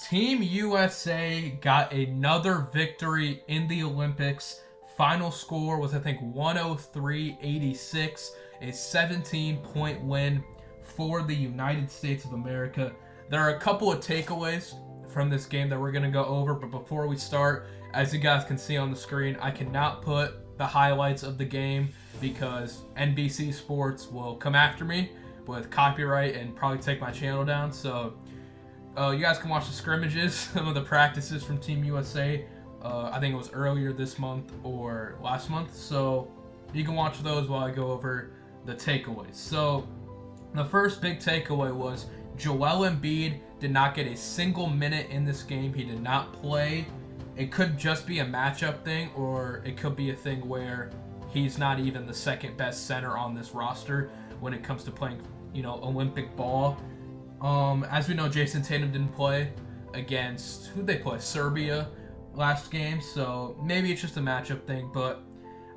Team USA got another victory in the Olympics. Final score was, I think, 103-86, a 17-point win for the United States of America. There are a couple of takeaways from this game that we're going to go over, but before we start, as you guys can see on the screen, I cannot put the highlights of the game because NBC Sports will come after me with copyright and probably take my channel down. So you guys can watch the scrimmages, some of the practices from Team USA. I think it was earlier this month or last month. So you can watch those while I go over the takeaways. So the first big takeaway was Joel Embiid did not get a single minute in this game. He did not play. It could just be a matchup thing, or it could be a thing where he's not even the second best center on this roster when it comes to playing, Olympic ball. As we know, Jason Tatum didn't play against, who'd they play? Serbia last game, so maybe it's just a matchup thing, but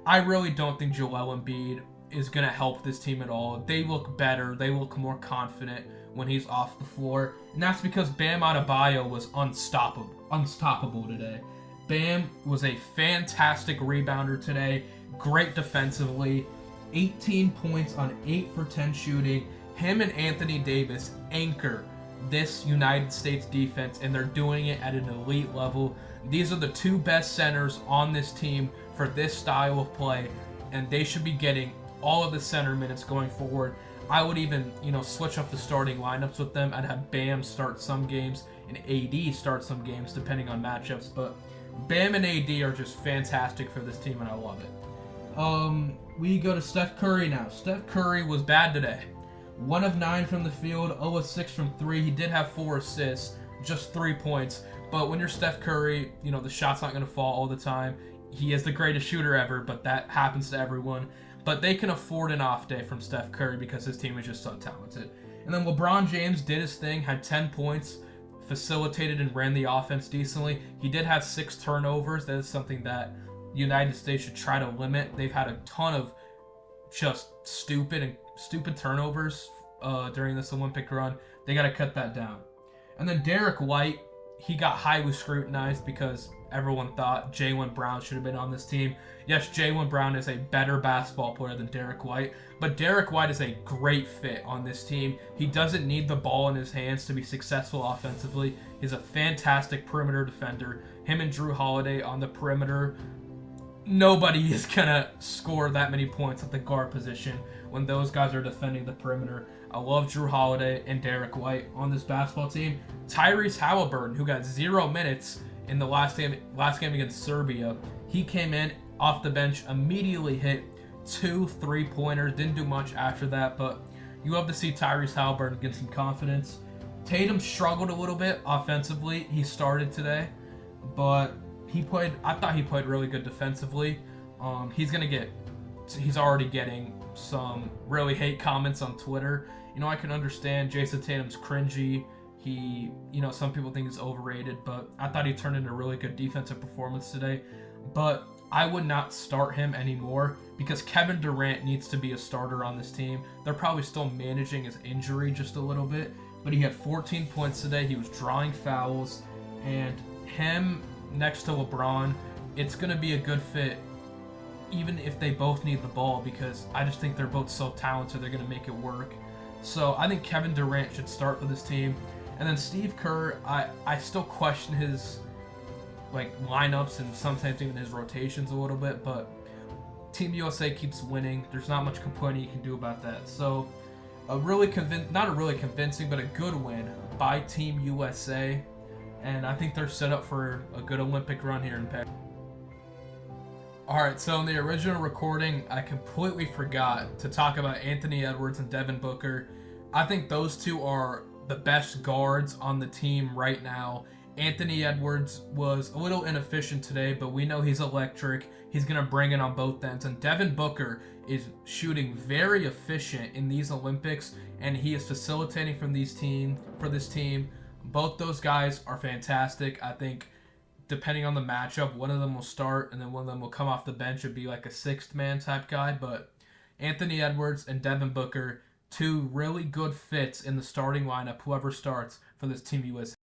I really don't think Joel Embiid is going to help this team at all. They look better. They look more confident when he's off the floor, and that's because Bam Adebayo was unstoppable today. Bam was a fantastic rebounder today, great defensively, 18 points on 8 for 10 shooting. Him and Anthony Davis anchor this United States defense, and they're doing it at an elite level. These are the two best centers on this team for this style of play, and they should be getting all of the center minutes going forward. I would even, switch up the starting lineups with them. I'd have Bam start some games and AD start some games depending on matchups, but Bam and AD are just fantastic for this team, and I love it. We go to Steph Curry now. Steph Curry was bad today. 1 of 9 from the field, 0 of 6 from 3. He did have 4 assists, just 3 points. But when you're Steph Curry, the shot's not going to fall all the time. He is the greatest shooter ever, but that happens to everyone. But they can afford an off day from Steph Curry because his team is just so talented. And then LeBron James did his thing, had 10 points, facilitated and ran the offense decently. He did have 6 turnovers. That is something that the United States should try to limit. They've had a ton of just stupid turnovers during this Olympic run. They got to cut that down. And then Derek White, he got highly scrutinized because everyone thought Jaylen Brown should have been on this team. Yes, Jaylen Brown is a better basketball player than Derek White, but Derek White is a great fit on this team. He doesn't need the ball in his hands to be successful offensively. He's a fantastic perimeter defender. Him and Drew Holiday on the perimeter, nobody is going to score that many points at the guard position when those guys are defending the perimeter. I love Drew Holiday and Derek White on this basketball team. Tyrese Halliburton, who got 0 minutes in the last game against Serbia, he came in off the bench, immediately hit 2 3-pointers, didn't do much after that, but you love to see Tyrese Halliburton get some confidence. Tatum struggled a little bit offensively. He started today, but I thought he played really good defensively. He's already getting some really hate comments on Twitter. I can understand Jason Tatum's cringy. He, some people think he's overrated, but I thought he turned in a really good defensive performance today. But I would not start him anymore because Kevin Durant needs to be a starter on this team. They're probably still managing his injury just a little bit, but he had 14 points today. He was drawing fouls, and him next to LeBron, it's going to be a good fit even if they both need the ball, because I just think they're both so talented they're going to make it work. So I think Kevin Durant should start for this team. And then Steve Kerr, I still question his lineups and sometimes even his rotations a little bit, but Team USA keeps winning. There's not much complaining you can do about that. So not a really convincing, but a good win by Team USA. And I think they're set up for a good Olympic run here in Paris. Alright, so in the original recording, I completely forgot to talk about Anthony Edwards and Devin Booker. I think those two are the best guards on the team right now. Anthony Edwards was a little inefficient today, but we know he's electric. He's going to bring it on both ends. And Devin Booker is shooting very efficient in these Olympics, and he is facilitating for this team. Both those guys are fantastic. I think depending on the matchup, one of them will start, and then one of them will come off the bench and be like a sixth-man type guy. But Anthony Edwards and Devin Booker, two really good fits in the starting lineup, whoever starts for this Team USA.